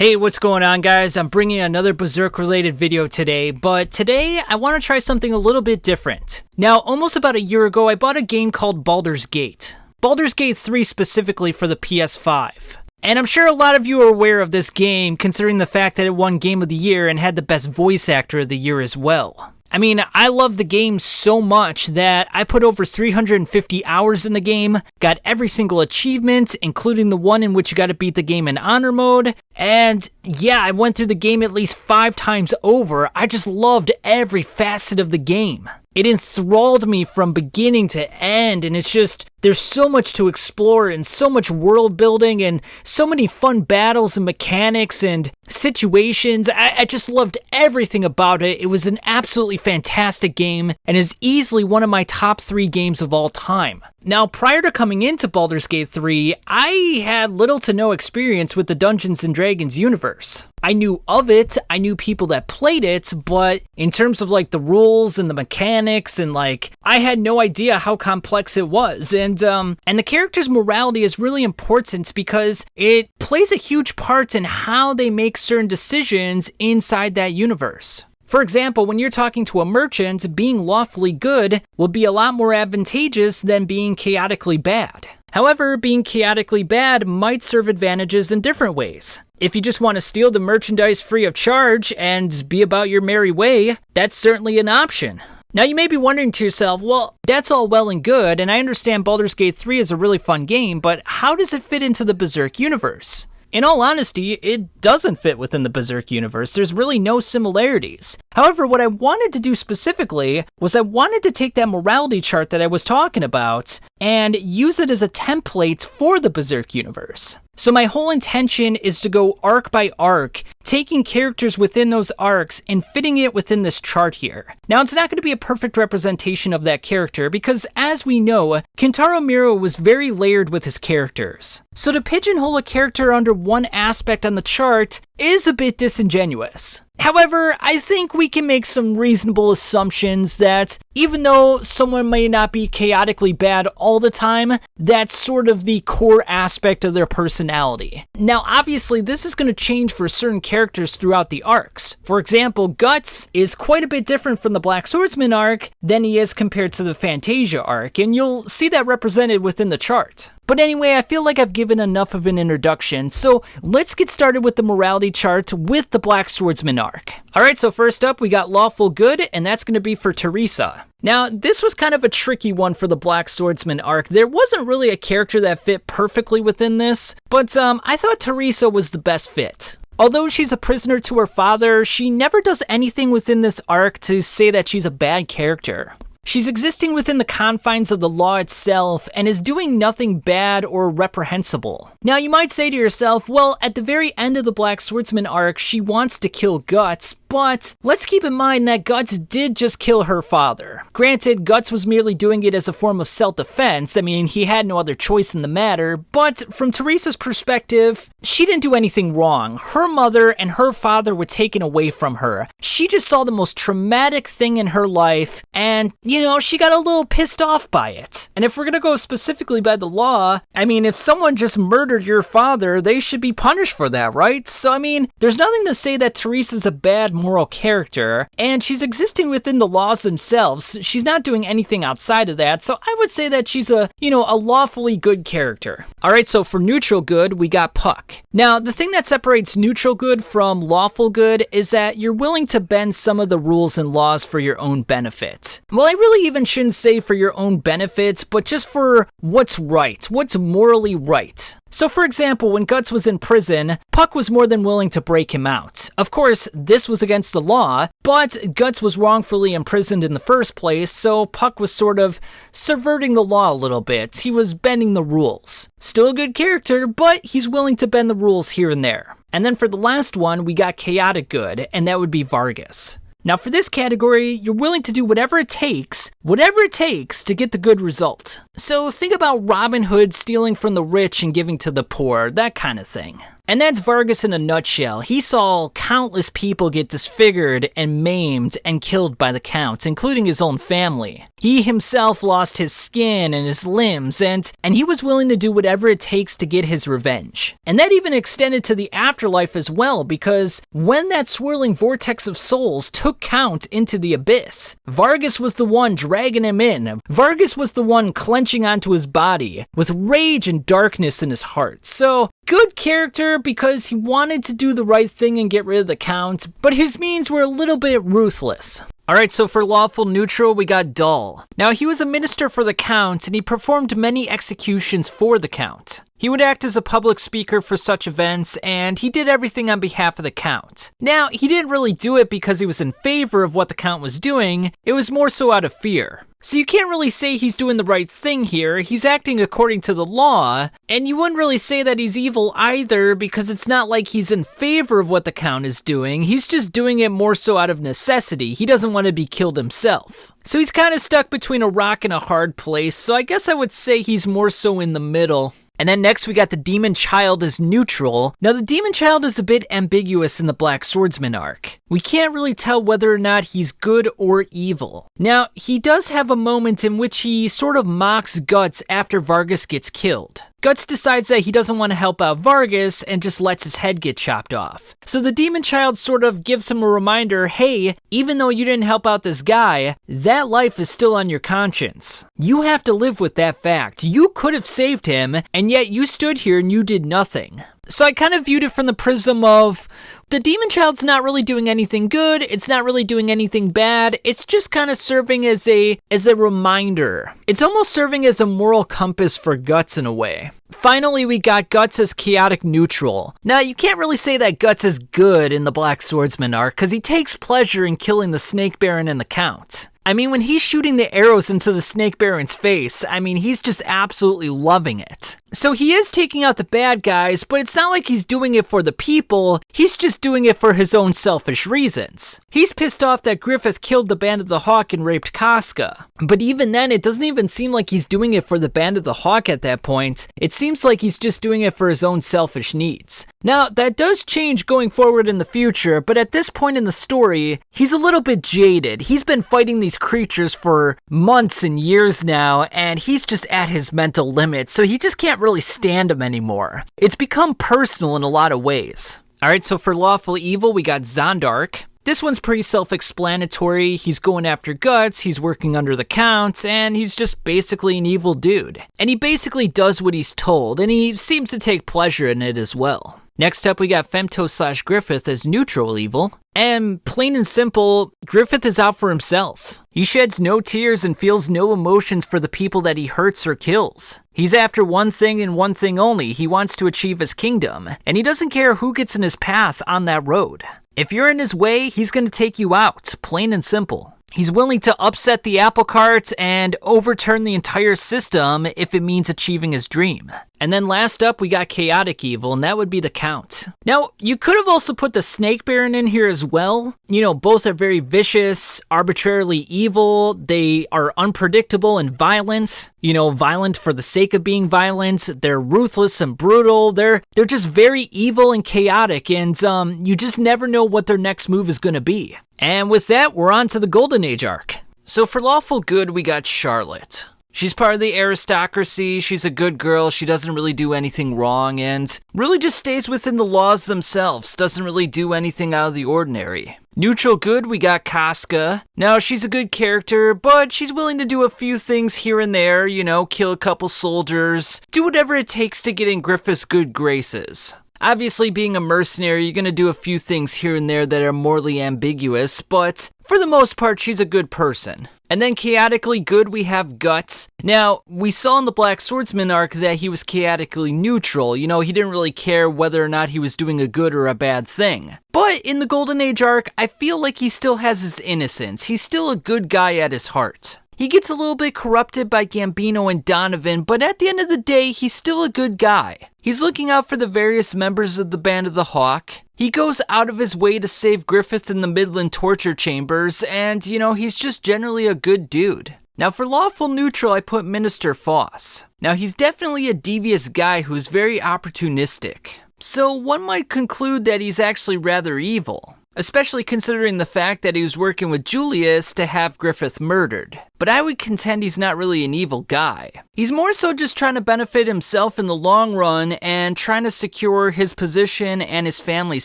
Hey, what's going on, guys? I'm bringing another Berserk related video today, but today I want to try something a little bit different. Now, almost about a year ago, I bought a game called Baldur's Gate. Baldur's Gate 3 specifically for the PS5. And I'm sure a lot of you are aware of this game, considering the fact that it won Game of the Year and had the best voice actor of the year as well. I mean, I love the game so much that I put over 350 hours in the game, got every single achievement, including the one in which you gotta beat the game in honor mode, and yeah, I went through the game at least 5 times over. I just loved every facet of the game. It enthralled me from beginning to end, and it's just, there's so much to explore and so much world building and so many fun battles and mechanics and situations. I just loved everything about it. It was an absolutely fantastic game and is easily one of my top 3 games of all time. Now, prior to coming into Baldur's Gate 3, I had little to no experience with the Dungeons & Dragons universe. I knew of it, I knew people that played it, but in terms of like the rules and the mechanics and like, I had no idea how complex it was. And the character's morality is really important because it plays a huge part in how they make certain decisions inside that universe. For example, when you're talking to a merchant, being lawfully good will be a lot more advantageous than being chaotically bad. However, being chaotically bad might serve advantages in different ways. If you just want to steal the merchandise free of charge and be about your merry way, that's certainly an option. Now you may be wondering to yourself, well, that's all well and good, and I understand Baldur's Gate 3 is a really fun game, but how does it fit into the Berserk universe? In all honesty, it doesn't fit within the Berserk universe. There's really no similarities. However, what I wanted to do specifically was I wanted to take that morality chart that I was talking about and use it as a template for the Berserk universe. So my whole intention is to go arc by arc, taking characters within those arcs and fitting it within this chart here. Now, it's not going to be a perfect representation of that character because, as we know, Kentaro Miura was very layered with his characters. So to pigeonhole a character under one aspect on the chart is a bit disingenuous. However, I think we can make some reasonable assumptions that even though someone may not be chaotically bad all the time, that's sort of the core aspect of their personality. Now, obviously, this is going to change for certain characters throughout the arcs. For example, Guts is quite a bit different from the Black Swordsman arc than he is compared to the Fantasia arc, and you'll see that represented within the chart. But anyway, I feel like I've given enough of an introduction, so let's get started with the morality chart with the Black Swordsman arc. Alright, so first up we got Lawful Good, and that's going to be for Teresa. Now, this was kind of a tricky one for the Black Swordsman arc. There wasn't really a character that fit perfectly within this, but I thought Teresa was the best fit. Although she's a prisoner to her father, she never does anything within this arc to say that she's a bad character. She's existing within the confines of the law itself and is doing nothing bad or reprehensible. Now you might say to yourself, well, at the very end of the Black Swordsman arc, she wants to kill Guts, but let's keep in mind that Guts did just kill her father. Granted, Guts was merely doing it as a form of self-defense. I mean, he had no other choice in the matter, but from Teresa's perspective, she didn't do anything wrong. Her mother and her father were taken away from her. She just saw the most traumatic thing in her life, and you know, she got a little pissed off by it. And if we're gonna go specifically by the law, I mean, if someone just murdered your father, they should be punished for that, right? So, I mean, there's nothing to say that Teresa's a bad moral character, and she's existing within the laws themselves. She's not doing anything outside of that, so I would say that she's a lawfully good character. Alright, so for neutral good, we got Puck. Now, the thing that separates neutral good from lawful good is that you're willing to bend some of the rules and laws for your own benefit. Well, I really even shouldn't say for your own benefit, but just for what's right, what's morally right. So for example, when Guts was in prison, Puck was more than willing to break him out. Of course, this was against the law, but Guts was wrongfully imprisoned in the first place, so Puck was sort of subverting the law a little bit. He was bending the rules. Still a good character, but he's willing to bend the rules here and there. And then for the last one, we got chaotic good, and that would be Vargas. Now for this category, you're willing to do whatever it takes to get the good result. So think about Robin Hood stealing from the rich and giving to the poor, that kind of thing. And that's Vargas in a nutshell. He saw countless people get disfigured and maimed and killed by the Count, including his own family. He himself lost his skin and his limbs, and he was willing to do whatever it takes to get his revenge. And that even extended to the afterlife as well, because when that swirling vortex of souls took Count into the abyss, Vargas was the one dragging him in. Vargas was the one clenching onto his body with rage and darkness in his heart. So, good character because he wanted to do the right thing and get rid of the Count, but his means were a little bit ruthless. Alright, so for Lawful Neutral, we got Dull. Now, he was a minister for the Count, and he performed many executions for the Count. He would act as a public speaker for such events, and he did everything on behalf of the Count. Now, he didn't really do it because he was in favor of what the Count was doing, it was more so out of fear. So you can't really say he's doing the right thing here, he's acting according to the law, and you wouldn't really say that he's evil either because it's not like he's in favor of what the Count is doing, he's just doing it more so out of necessity, he doesn't want to be killed himself. So he's kind of stuck between a rock and a hard place, so I guess I would say he's more so in the middle. And then next we got the Demon Child as neutral. Now the Demon Child is a bit ambiguous in the Black Swordsman arc. We can't really tell whether or not he's good or evil. Now, he does have a moment in which he sort of mocks Guts after Vargas gets killed. Guts decides that he doesn't want to help out Vargas and just lets his head get chopped off. So the Demon Child sort of gives him a reminder, hey, even though you didn't help out this guy, that life is still on your conscience. You have to live with that fact. You could have saved him, and yet you stood here and you did nothing. So I kind of viewed it from the prism of, the Demon Child's not really doing anything good, it's not really doing anything bad, it's just kind of serving as a reminder. It's almost serving as a moral compass for Guts in a way. Finally, we got Guts as chaotic neutral. Now, you can't really say that Guts is good in the Black Swordsman arc, because he takes pleasure in killing the Snake Baron and the Count. I mean, when he's shooting the arrows into the Snake Baron's face, I mean, he's just absolutely loving it. So he is taking out the bad guys, but it's not like he's doing it for the people, he's just doing it for his own selfish reasons. He's pissed off that Griffith killed the Band of the Hawk and raped Casca. But even then, it doesn't even seem like he's doing it for the Band of the Hawk at that point. It seems like he's just doing it for his own selfish needs. Now, that does change going forward in the future, but at this point in the story, he's a little bit jaded. He's been fighting these creatures for months and years now, and he's just at his mental limit, so he just can't really stand them anymore. It's become personal in a lot of ways. Alright, so for Lawful Evil, we got Zondark. This one's pretty self-explanatory. He's going after Guts, he's working under the Count, and he's just basically an evil dude. And he basically does what he's told, and he seems to take pleasure in it as well. Next up, we got Femto/Griffith as neutral evil. And plain and simple, Griffith is out for himself. He sheds no tears and feels no emotions for the people that he hurts or kills. He's after one thing and one thing only. He wants to achieve his kingdom, and he doesn't care who gets in his path on that road. If you're in his way, he's going to take you out, plain and simple. He's willing to upset the apple cart and overturn the entire system if it means achieving his dream. And then last up, we got Chaotic Evil, and that would be the Count. Now, you could have also put the Snake Baron in here as well. You know, both are very vicious, arbitrarily evil, they are unpredictable and violent. You know, violent for the sake of being violent, they're ruthless and brutal, they're just very evil and chaotic, and you just never know what their next move is going to be. And with that, we're on to the Golden Age arc. So for Lawful Good, we got Charlotte. She's part of the aristocracy, she's a good girl, she doesn't really do anything wrong, and really just stays within the laws themselves, doesn't really do anything out of the ordinary. Neutral Good, we got Casca. Now, she's a good character, but she's willing to do a few things here and there, you know, kill a couple soldiers, do whatever it takes to get in Griffith's good graces. Obviously, being a mercenary, you're going to do a few things here and there that are morally ambiguous, but for the most part, she's a good person. And then chaotically good, we have Guts. Now, we saw in the Black Swordsman arc that he was chaotically neutral. You know, he didn't really care whether or not he was doing a good or a bad thing. But in the Golden Age arc, I feel like he still has his innocence. He's still a good guy at his heart. He gets a little bit corrupted by Gambino and Donovan, but at the end of the day, he's still a good guy. He's looking out for the various members of the Band of the Hawk. He goes out of his way to save Griffith in the Midland torture chambers, and, you know, he's just generally a good dude. Now for Lawful Neutral, I put Minister Foss. Now he's definitely a devious guy who's very opportunistic. so one might conclude that he's actually rather evil, especially considering the fact that he was working with Julius to have Griffith murdered. But I would contend he's not really an evil guy. He's more so just trying to benefit himself in the long run and trying to secure his position and his family's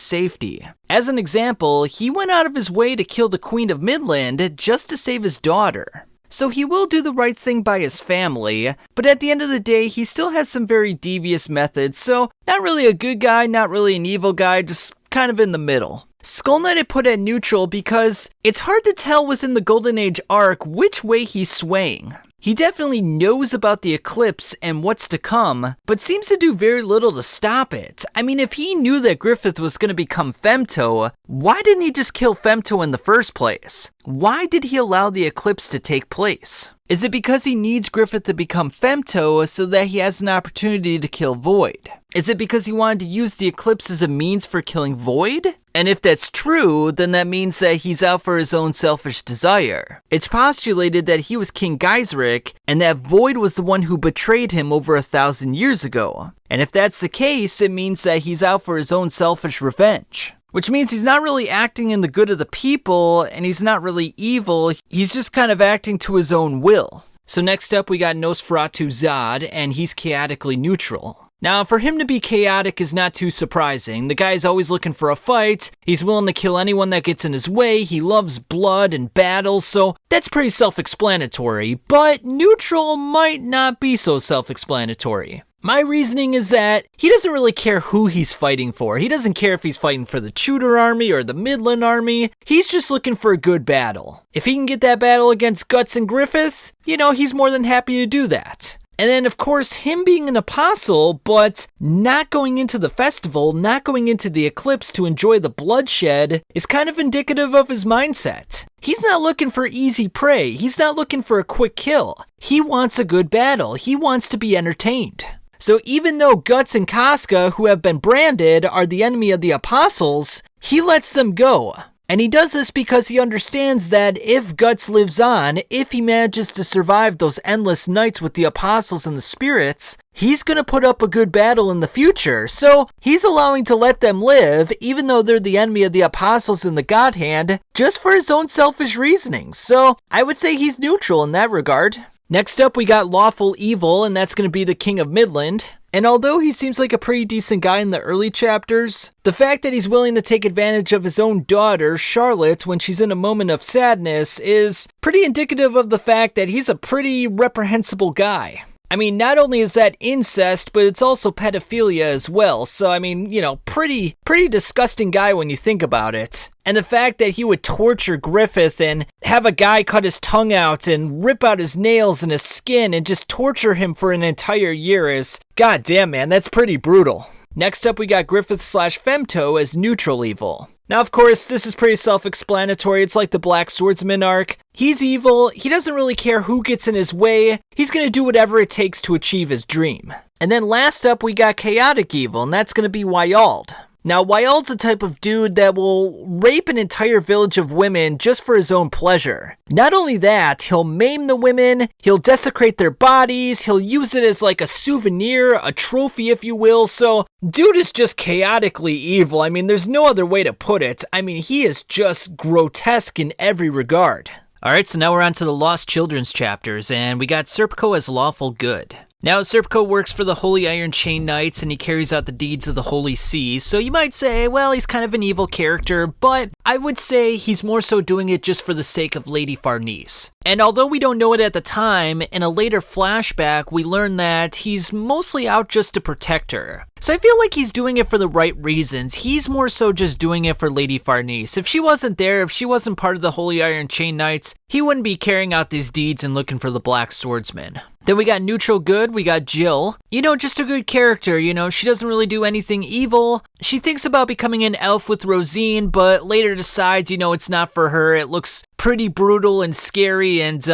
safety. As an example, he went out of his way to kill the Queen of Midland just to save his daughter. So he will do the right thing by his family, but at the end of the day, he still has some very devious methods, so not really a good guy, not really an evil guy, just kind of in the middle. Skull Knight I put at neutral because it's hard to tell within the Golden Age arc which way he's swaying. He definitely knows about the eclipse and what's to come, but seems to do very little to stop it. I mean, if he knew that Griffith was going to become Femto, why didn't he just kill Femto in the first place? Why did he allow the eclipse to take place? Is it because he needs Griffith to become Femto so that he has an opportunity to kill Void? Is it because he wanted to use the eclipse as a means for killing Void? And if that's true, then that means that he's out for his own selfish desire. It's postulated that he was King Geiseric, and that Void was the one who betrayed him over 1,000 years ago. And if that's the case, it means that he's out for his own selfish revenge. Which means he's not really acting in the good of the people, and he's not really evil, he's just kind of acting to his own will. So next up we got Nosferatu Zod, and he's chaotically neutral. Now, for him to be chaotic is not too surprising. The guy's always looking for a fight, he's willing to kill anyone that gets in his way, he loves blood and battles, so that's pretty self-explanatory, but neutral might not be so self-explanatory. My reasoning is that he doesn't really care who he's fighting for. He doesn't care if he's fighting for the Tudor army or the Midland army. He's just looking for a good battle. If he can get that battle against Guts and Griffith, he's more than happy to do that. And then, of course, him being an apostle, but not going into the festival, not going into the eclipse to enjoy the bloodshed, is kind of indicative of his mindset. He's not looking for easy prey. He's not looking for a quick kill. He wants a good battle. He wants to be entertained. So even though Guts and Casca, who have been branded, are the enemy of the apostles, he lets them go. And he does this because he understands that if Guts lives on, if he manages to survive those endless nights with the apostles and the spirits, he's going to put up a good battle in the future. So he's allowing to let them live, even though they're the enemy of the apostles and the God Hand, just for his own selfish reasoning. So I would say he's neutral in that regard. Next up, we got Lawful Evil, and that's going to be the King of Midland. And although he seems like a pretty decent guy in the early chapters, the fact that he's willing to take advantage of his own daughter, Charlotte, when she's in a moment of sadness is pretty indicative of the fact that he's a pretty reprehensible guy. I mean, not only is that incest, but it's also pedophilia as well. So, I mean, pretty disgusting guy when you think about it. And the fact that he would torture Griffith and have a guy cut his tongue out and rip out his nails and his skin and just torture him for an entire year is, goddamn man, that's pretty brutal. Next up, we got Griffith/Femto as neutral evil. Now, of course, this is pretty self-explanatory. It's like the Black Swordsman arc. He's evil. He doesn't really care who gets in his way. He's going to do whatever it takes to achieve his dream. And then last up, we got chaotic evil, and that's going to be Wyald. Now, Wyald's the type of dude that will rape an entire village of women just for his own pleasure. Not only that, he'll maim the women, he'll desecrate their bodies, he'll use it as like a souvenir, a trophy if you will, so dude is just chaotically evil. I mean, there's no other way to put it. I mean, he is just grotesque in every regard. Alright, so now we're on to the Lost Children's chapters, and we got Serpico as Lawful Good. Now, Serpico works for the Holy Iron Chain Knights, and he carries out the deeds of the Holy See, so you might say, well, he's kind of an evil character, but I would say he's more so doing it just for the sake of Lady Farnese. And although we don't know it at the time, in a later flashback, we learn that he's mostly out just to protect her. So I feel like he's doing it for the right reasons. He's more so just doing it for Lady Farnese. If she wasn't there, if she wasn't part of the Holy Iron Chain Knights, he wouldn't be carrying out these deeds and looking for the Black Swordsman. Then we got Neutral Good, we got Jill. Just a good character, she doesn't really do anything evil. She thinks about becoming an elf with Rosine, but later decides, it's not for her. It looks pretty brutal and scary and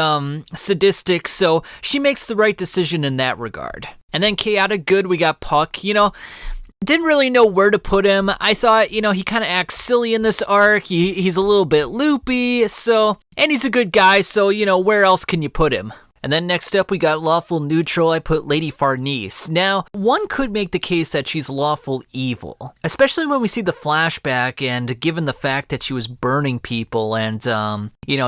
sadistic, so she makes the right decision in that regard. And then Chaotic Good, we got Puck. Didn't really know where to put him. I thought, he kind of acts silly in this arc. He's a little bit loopy, and he's a good guy, so, where else can you put him? And then next up, we got Lawful Neutral. I put Lady Farnese. Now, one could make the case that she's lawful evil, especially when we see the flashback and given the fact that she was burning people and,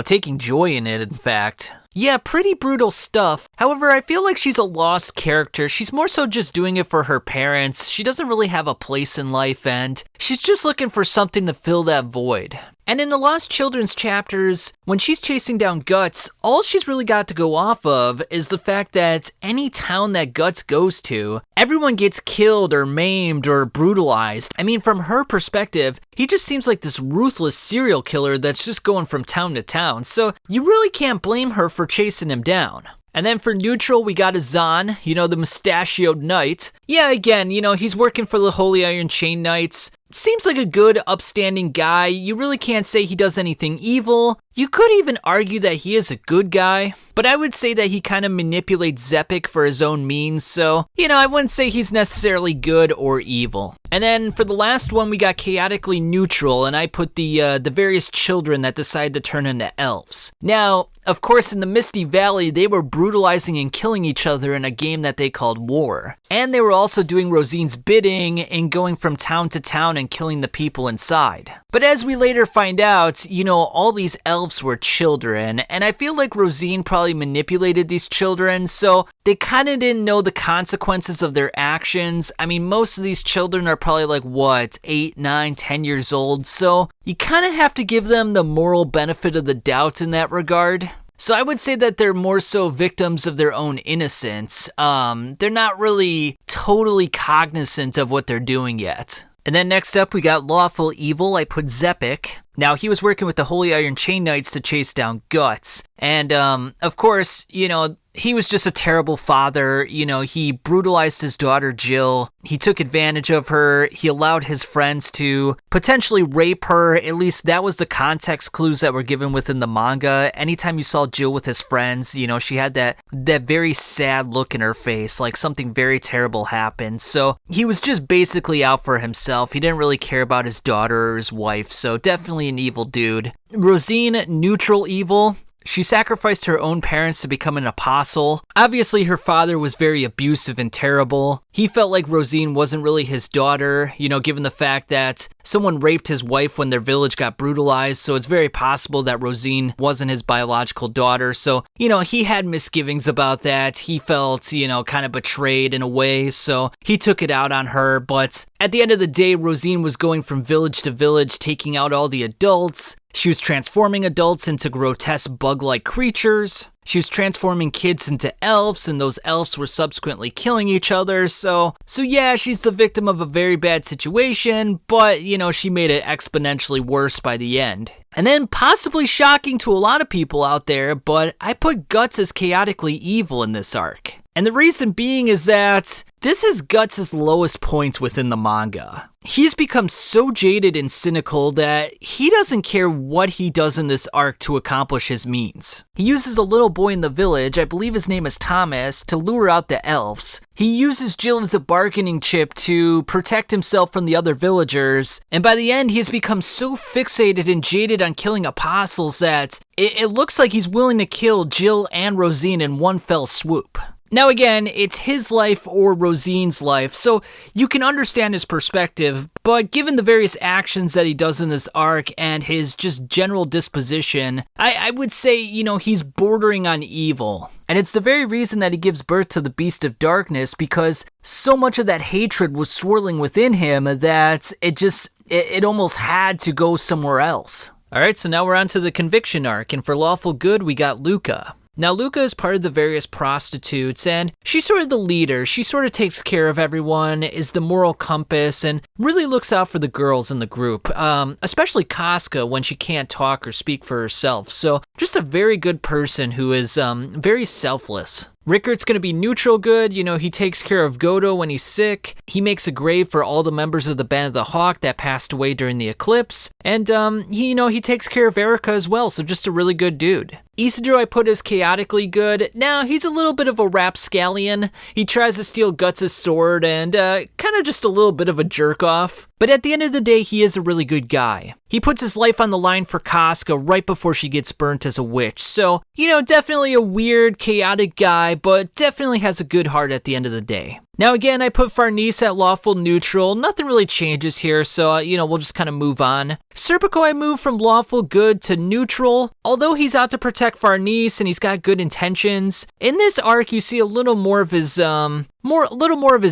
taking joy in it, in fact. Yeah, pretty brutal stuff. However, I feel like she's a lost character. She's more so just doing it for her parents. She doesn't really have a place in life, and she's just looking for something to fill that void. And in the Lost Children's chapters, when she's chasing down Guts, all she's really got to go off of is the fact that any town that Guts goes to, everyone gets killed or maimed or brutalized. I mean, from her perspective, he just seems like this ruthless serial killer that's just going from town to town, so you really can't blame her for chasing him down. And then for neutral, we got Azan, the mustachioed knight. Yeah, again, he's working for the Holy Iron Chain Knights. Seems like a good, upstanding guy. You really can't say he does anything evil. You could even argue that he is a good guy, but I would say that he kind of manipulates Zepik for his own means, so, I wouldn't say he's necessarily good or evil. And then for the last one, we got chaotically neutral, and I put the various children that decide to turn into elves. Now, of course, in the Misty Valley, they were brutalizing and killing each other in a game that they called War. And they were also doing Rosine's bidding and going from town to town and killing the people inside. But as we later find out, all these elves were children, and I feel like Rosine probably manipulated these children, so they kind of didn't know the consequences of their actions. I mean, most of these children are probably 8, 9, 10 years old, so you kind of have to give them the moral benefit of the doubt in that regard. So I would say that they're more so victims of their own innocence. They're not really totally cognizant of what they're doing yet. And then next up, we got Lawful Evil. I put Zepik. Now, he was working with the Holy Iron Chain Knights to chase down Guts. And, of course, he was just a terrible father. He brutalized his daughter, Jill. He took advantage of her. He allowed his friends to potentially rape her. At least that was the context clues that were given within the manga. Anytime you saw Jill with his friends, she had that very sad look in her face, like something very terrible happened. So he was just basically out for himself. He didn't really care about his daughter or his wife, so definitely an evil dude. Rosine, neutral evil. She sacrificed her own parents to become an apostle. Obviously, her father was very abusive and terrible. He felt like Rosine wasn't really his daughter, given the fact that someone raped his wife when their village got brutalized, so it's very possible that Rosine wasn't his biological daughter. So, he had misgivings about that. He felt, kind of betrayed in a way, so he took it out on her. But at the end of the day, Rosine was going from village to village, taking out all the adults. She was transforming adults into grotesque bug-like creatures. She was transforming kids into elves, and those elves were subsequently killing each other. So yeah, she's the victim of a very bad situation, but, she made it exponentially worse by the end. And then, possibly shocking to a lot of people out there, but I put Guts as chaotically evil in this arc. And the reason being is that this is Guts' lowest point within the manga. He's become so jaded and cynical that he doesn't care what he does in this arc to accomplish his means. He uses a little boy in the village, I believe his name is Thomas, to lure out the elves. He uses Jill as a bargaining chip to protect himself from the other villagers, and by the end he has become so fixated and jaded on killing apostles that it looks like he's willing to kill Jill and Rosine in one fell swoop. Now again, it's his life or Rosine's life, so you can understand his perspective, but given the various actions that he does in this arc and his just general disposition, I would say, he's bordering on evil. And it's the very reason that he gives birth to the Beast of Darkness, because so much of that hatred was swirling within him that it almost had to go somewhere else. Alright, so now we're on to the conviction arc, and for Lawful Good, we got Luca. Now, Luca is part of the various prostitutes, and she's sort of the leader. She sort of takes care of everyone, is the moral compass, and really looks out for the girls in the group, especially Casca when she can't talk or speak for herself. So, just a very good person who is very selfless. Rickart's gonna be neutral good. You know, he takes care of Godo when he's sick. He makes a grave for all the members of the Band of the Hawk that passed away during the eclipse. And, he takes care of Erica as well, so just a really good dude. Isidro I put as chaotically good. Now, he's a little bit of a rapscallion. He tries to steal Guts' sword and kind of just a little bit of a jerk-off. But at the end of the day, he is a really good guy. He puts his life on the line for Casca right before she gets burnt as a witch. So, you know, definitely a weird, chaotic guy, but definitely has a good heart at the end of the day. Now again, I put Farnese at Lawful Neutral. Nothing really changes here, so, we'll just kind of move on. Serpico I moved from Lawful Good to Neutral. Although he's out to protect Farnese and he's got good intentions, in this arc you see a little more of his,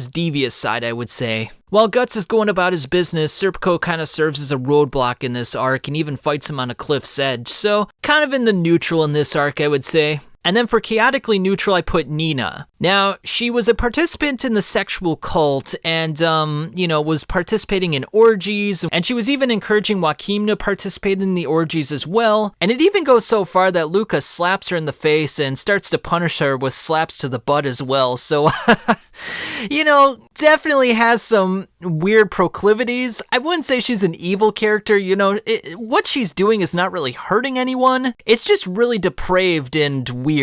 devious side, I would say. While Guts is going about his business, Serpico kind of serves as a roadblock in this arc and even fights him on a cliff's edge, so kind of in the neutral in this arc, I would say. And then for chaotically neutral, I put Nina. Now, she was a participant in the sexual cult and, was participating in orgies. And she was even encouraging Joaquim to participate in the orgies as well. And it even goes so far that Lucas slaps her in the face and starts to punish her with slaps to the butt as well. So, definitely has some weird proclivities. I wouldn't say she's an evil character. What she's doing is not really hurting anyone. It's just really depraved and weird.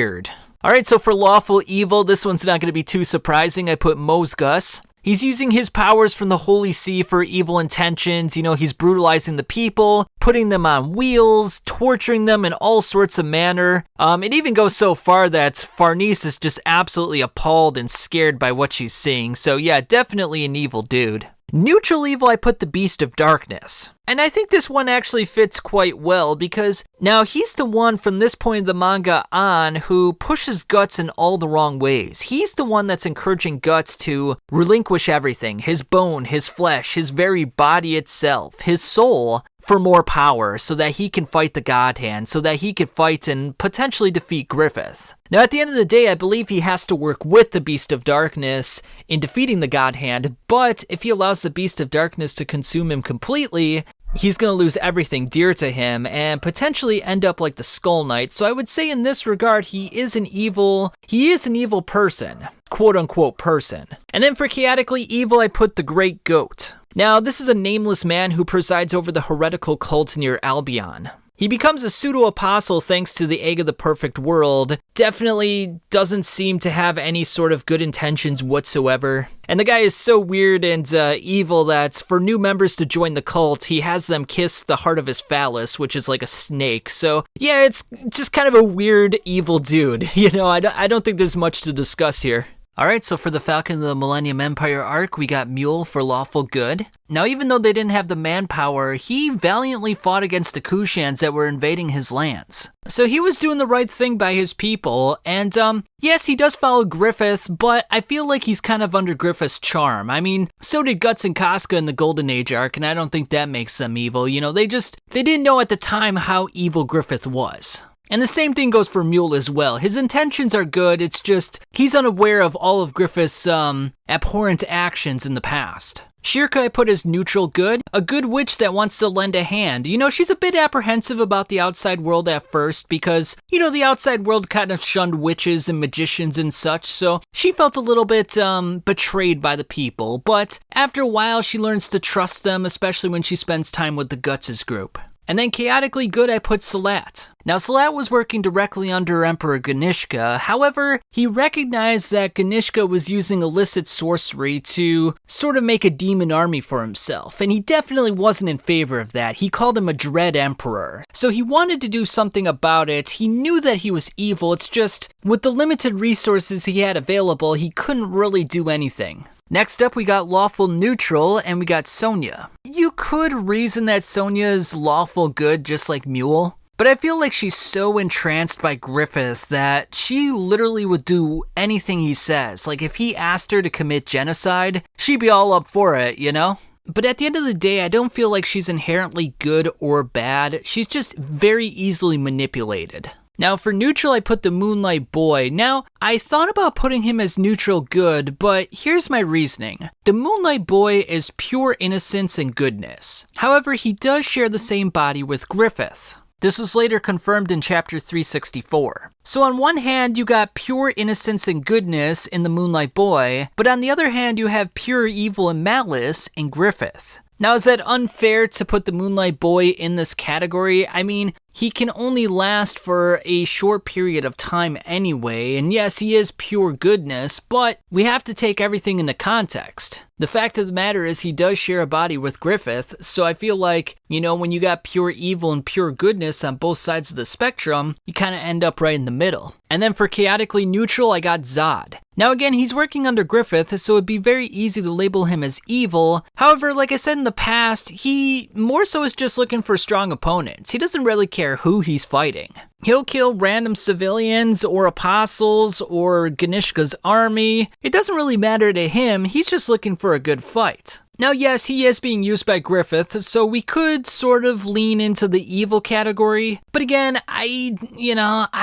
Alright, so for Lawful Evil, this one's not going to be too surprising. I put Mosgus. He's using his powers from the Holy See for evil intentions. He's brutalizing the people, putting them on wheels, torturing them in all sorts of manner. It even goes so far that Farnese is just absolutely appalled and scared by what she's seeing. So yeah, definitely an evil dude. Neutral evil, I put the Beast of Darkness. And I think this one actually fits quite well because now he's the one from this point of the manga on who pushes Guts in all the wrong ways. He's the one that's encouraging Guts to relinquish everything, his bone, his flesh, his very body itself, his soul, for more power so that he can fight the God Hand, so that he could fight and potentially defeat Griffith. Now at the end of the day, I believe he has to work with the Beast of Darkness in defeating the God Hand, but if he allows the Beast of Darkness to consume him completely, he's going to lose everything dear to him and potentially end up like the Skull Knight. So I would say in this regard, he is an evil person, quote unquote person. And then for chaotically evil, I put the Great Goat. Now, this is a nameless man who presides over the heretical cult near Albion. He becomes a pseudo-apostle thanks to the egg of the perfect world. Definitely doesn't seem to have any sort of good intentions whatsoever. And the guy is so weird and evil that for new members to join the cult, he has them kiss the heart of his phallus, which is like a snake. So yeah, it's just kind of a weird, evil dude. I don't think there's much to discuss here. Alright, so for the Falcon of the Millennium Empire arc, we got Mule for Lawful Good. Now, even though they didn't have the manpower, he valiantly fought against the Kushans that were invading his lands. So he was doing the right thing by his people, and yes, he does follow Griffith, but I feel like he's kind of under Griffith's charm. I mean, so did Guts and Casca in the Golden Age arc, and I don't think that makes them evil. They didn't know at the time how evil Griffith was. And the same thing goes for Mule as well. His intentions are good, it's just he's unaware of all of Griffith's abhorrent actions in the past. Shirka I put as neutral good, a good witch that wants to lend a hand. She's a bit apprehensive about the outside world at first because, the outside world kind of shunned witches and magicians and such, so she felt a little bit betrayed by the people. But after a while, she learns to trust them, especially when she spends time with the Guts' group. And then chaotically good, I put Salat. Now, Salat was working directly under Emperor Ganishka. However, he recognized that Ganishka was using illicit sorcery to sort of make a demon army for himself, and he definitely wasn't in favor of that. He called him a dread emperor. So he wanted to do something about it. He knew that he was evil. It's just, with the limited resources he had available, he couldn't really do anything. Next up, we got Lawful Neutral, and we got Sonya. You could reason that Sonya is lawful good just like Mule, but I feel like she's so entranced by Griffith that she literally would do anything he says. Like if he asked her to commit genocide, she'd be all up for it, But at the end of the day, I don't feel like she's inherently good or bad. She's just very easily manipulated. Now for neutral, I put the Moonlight Boy. Now, I thought about putting him as neutral good, but here's my reasoning. The Moonlight Boy is pure innocence and goodness. However, he does share the same body with Griffith. This was later confirmed in chapter 364. So on one hand, you got pure innocence and goodness in the Moonlight Boy, but on the other hand, you have pure evil and malice in Griffith. Now, is that unfair to put the Moonlight Boy in this category? I mean, he can only last for a short period of time anyway, and yes, he is pure goodness, but we have to take everything into context. The fact of the matter is he does share a body with Griffith, so I feel like, when you got pure evil and pure goodness on both sides of the spectrum, you kind of end up right in the middle. And then for chaotically neutral, I got Zod. Now again, he's working under Griffith, so it'd be very easy to label him as evil. However, like I said in the past, he more so is just looking for strong opponents. He doesn't really care who he's fighting. He'll kill random civilians or apostles or Ganishka's army. It doesn't really matter to him, he's just looking for a good fight. Now yes, he is being used by Griffith, so we could sort of lean into the evil category, but again, I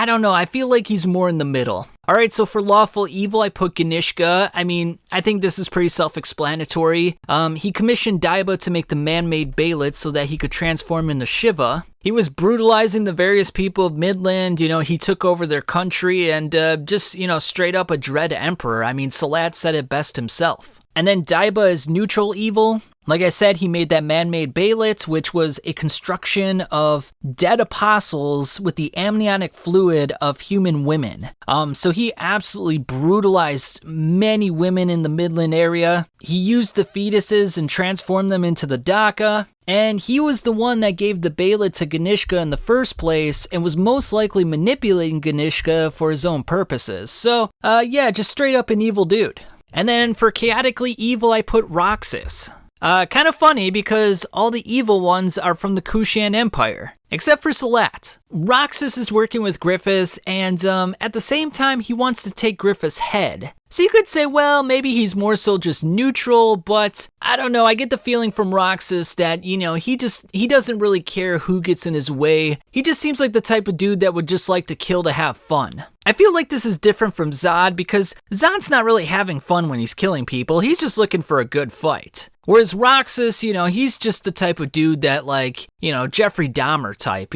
don't know, I feel like he's more in the middle. Alright, so for Lawful Evil, I put Ganishka. I think this is pretty self-explanatory. He commissioned Daiba to make the man-made Beylit so that he could transform into Shiva. He was brutalizing the various people of Midland, he took over their country and just straight up a dread emperor. Salat said it best himself. And then Daiba is neutral evil. Like I said, he made that man-made Beylit, which was a construction of dead apostles with the amniotic fluid of human women. So he absolutely brutalized many women in the Midland area. He used the fetuses and transformed them into the Daka. And he was the one that gave the Beylit to Ganishka in the first place and was most likely manipulating Ganishka for his own purposes. So, just straight up an evil dude. And then for chaotically evil, I put Roxas. Kind of funny because all the evil ones are from the Kushan Empire, except for Salat. Roxas is working with Griffith, and at the same time, he wants to take Griffith's head. So you could say, well, maybe he's more so just neutral, but I don't know. I get the feeling from Roxas that, he doesn't really care who gets in his way. He just seems like the type of dude that would just like to kill to have fun. I feel like this is different from Zod because Zod's not really having fun when he's killing people. He's just looking for a good fight. Whereas Roxas, he's just the type of dude that Jeffrey Dahmer type,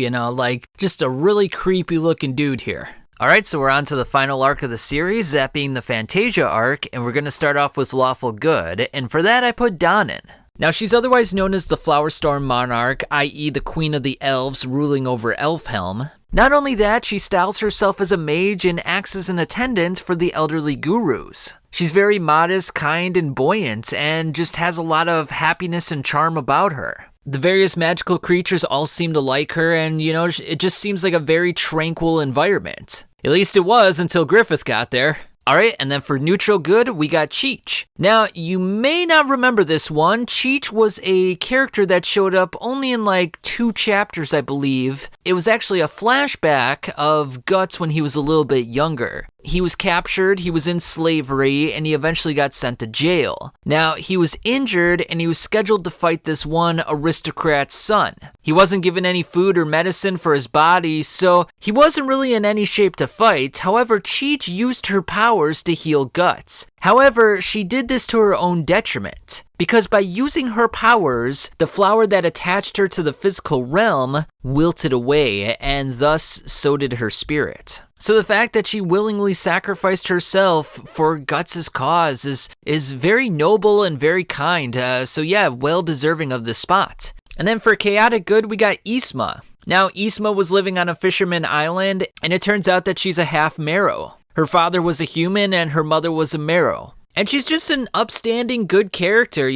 just a really creepy looking dude here. Alright, so we're on to the final arc of the series, that being the Fantasia arc, and we're going to start off with Lawful Good, and for that I put Danan. Now she's otherwise known as the Flowerstorm Monarch, i.e. the Queen of the Elves ruling over Elfhelm. Not only that, she styles herself as a mage and acts as an attendant for the elderly gurus. She's very modest, kind, and buoyant, and just has a lot of happiness and charm about her. The various magical creatures all seem to like her, and it just seems like a very tranquil environment. At least it was until Griffith got there. Alright, and then for neutral good, we got Cheech. Now, you may not remember this one. Cheech was a character that showed up only in 2 chapters, I believe. It was actually a flashback of Guts when he was a little bit younger. He was captured, he was in slavery, and he eventually got sent to jail. Now, he was injured, and he was scheduled to fight this one aristocrat's son. He wasn't given any food or medicine for his body, so he wasn't really in any shape to fight. However, Cheech used her powers to heal Guts. However, she did this to her own detriment, because by using her powers, the flower that attached her to the physical realm wilted away, and thus so did her spirit. So the fact that she willingly sacrificed herself for Guts' cause is very noble and very kind, well deserving of this spot. And then for chaotic good, we got Isma. Now, Isma was living on a fisherman island, and it turns out that she's a half Marrow. Her father was a human, and her mother was a Marrow. And she's just an upstanding, good character,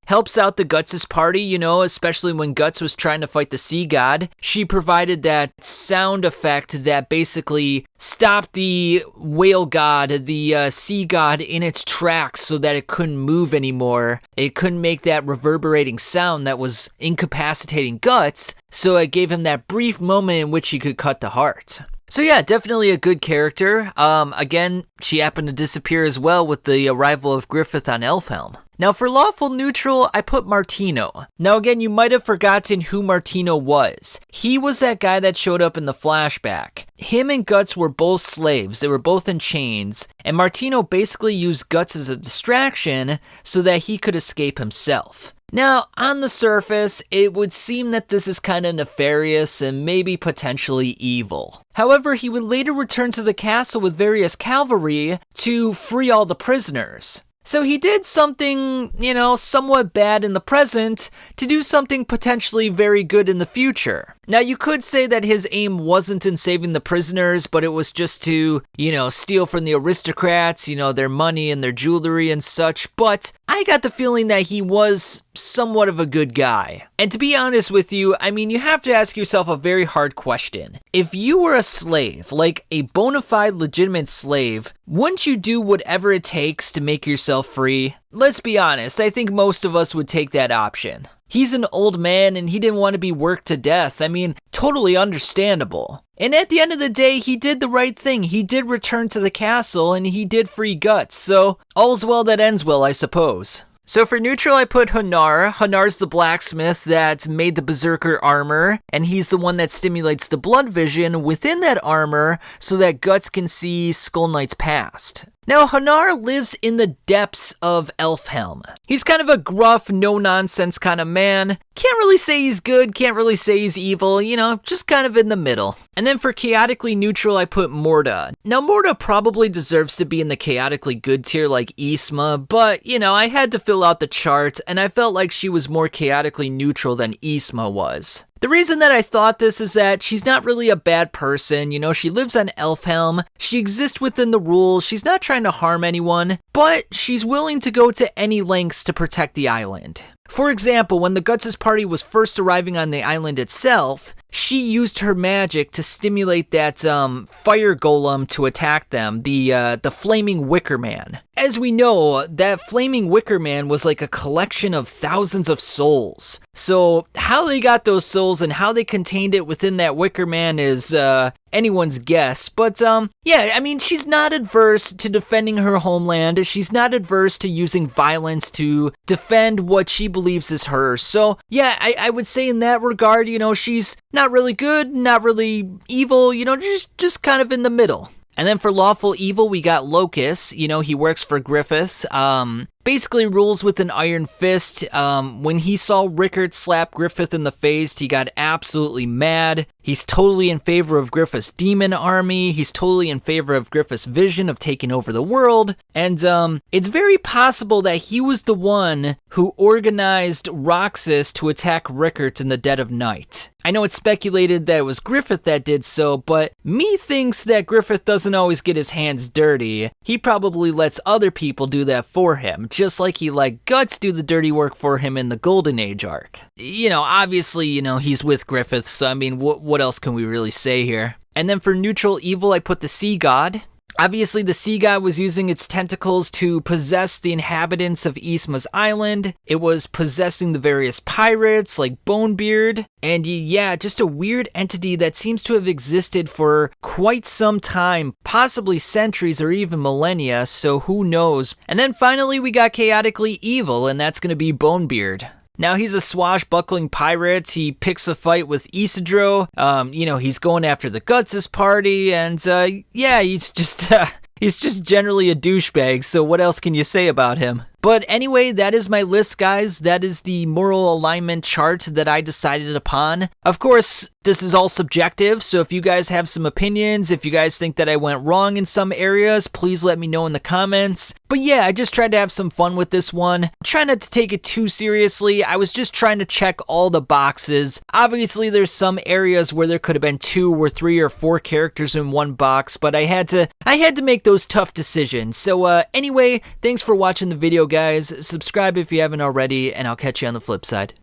Helps out the Guts' party, especially when Guts was trying to fight the sea god. She provided that sound effect that basically stopped the whale god, the sea god, in its tracks so that it couldn't move anymore. It couldn't make that reverberating sound that was incapacitating Guts, so it gave him that brief moment in which he could cut the heart. So yeah, definitely a good character. Again, she happened to disappear as well with the arrival of Griffith on Elfhelm. Now for Lawful Neutral, I put Martino. Now again, you might have forgotten who Martino was. He was that guy that showed up in the flashback. Him and Guts were both slaves, they were both in chains, and Martino basically used Guts as a distraction so that he could escape himself. Now, on the surface, it would seem that this is kind of nefarious and maybe potentially evil. However, he would later return to the castle with various cavalry to free all the prisoners. So he did something, somewhat bad in the present to do something potentially very good in the future. Now, you could say that his aim wasn't in saving the prisoners, but it was just to, steal from the aristocrats, their money and their jewelry and such. But I got the feeling that he was somewhat of a good guy. And to be honest with you, you have to ask yourself a very hard question. If you were a slave, like a bona fide legitimate slave, wouldn't you do whatever it takes to make yourself free? Let's be honest, I think most of us would take that option. He's an old man and he didn't want to be worked to death. Totally understandable. And at the end of the day, he did the right thing. He did return to the castle and he did free Guts. So all's well that ends well, I suppose. So for neutral, I put Hanar. Hanar's the blacksmith that made the Berserker armor, and he's the one that stimulates the blood vision within that armor so that Guts can see Skull Knight's past. Now, Hanar lives in the depths of Elfhelm. He's kind of a gruff, no-nonsense kind of man. Can't really say he's good, can't really say he's evil, just kind of in the middle. And then for chaotically neutral, I put Morda. Now, Morda probably deserves to be in the chaotically good tier like Isma, but, I had to fill out the chart, and I felt like she was more chaotically neutral than Isma was. The reason that I thought this is that she's not really a bad person, she lives on Elfhelm, she exists within the rules, she's not trying to harm anyone, but she's willing to go to any lengths to protect the island. For example, when the Guts' party was first arriving on the island itself, she used her magic to stimulate that fire golem to attack them, the flaming wicker man. As we know, that flaming wicker man was like a collection of thousands of souls. So how they got those souls and how they contained it within that wicker man is anyone's guess. But she's not adverse to defending her homeland. She's not adverse to using violence to defend what she believes is hers. So yeah, I would say in that regard, she's not really good, not really evil, just kind of in the middle. And then for lawful evil, we got Locus. He works for Griffith. Basically rules with an iron fist. When he saw Rickard slap Griffith in the face, he got absolutely mad. He's totally in favor of Griffith's demon army. He's totally in favor of Griffith's vision of taking over the world. And it's very possible that he was the one who organized Roxas to attack Rickard in the dead of night. I know it's speculated that it was Griffith that did so, but me thinks that Griffith doesn't always get his hands dirty. He probably lets other people do that for him, just like he let Guts do the dirty work for him in the Golden Age arc. Obviously, he's with Griffith, so what else can we really say here? And then for neutral evil, I put the Sea God. Obviously, the Sea God was using its tentacles to possess the inhabitants of Isma's island. It was possessing the various pirates like Bonebeard. And yeah, just a weird entity that seems to have existed for quite some time, possibly centuries or even millennia, so who knows. And then finally, we got chaotically evil, and that's going to be Bonebeard. Now, he's a swashbuckling pirate. He picks a fight with Isidro. He's going after the Guts' party, and he's just generally a douchebag, so what else can you say about him? But anyway, that is my list, guys. That is the moral alignment chart that I decided upon. Of course, this is all subjective, so if you guys have some opinions, if you guys think that I went wrong in some areas, please let me know in the comments. But yeah, I just tried to have some fun with this one. Try not to take it too seriously. I was just trying to check all the boxes. Obviously, there's some areas where there could have been 2 or 3 or 4 characters in one box, but I had to make those tough decisions. So anyway, thanks for watching the video, guys. Subscribe if you haven't already, and I'll catch you on the flip side.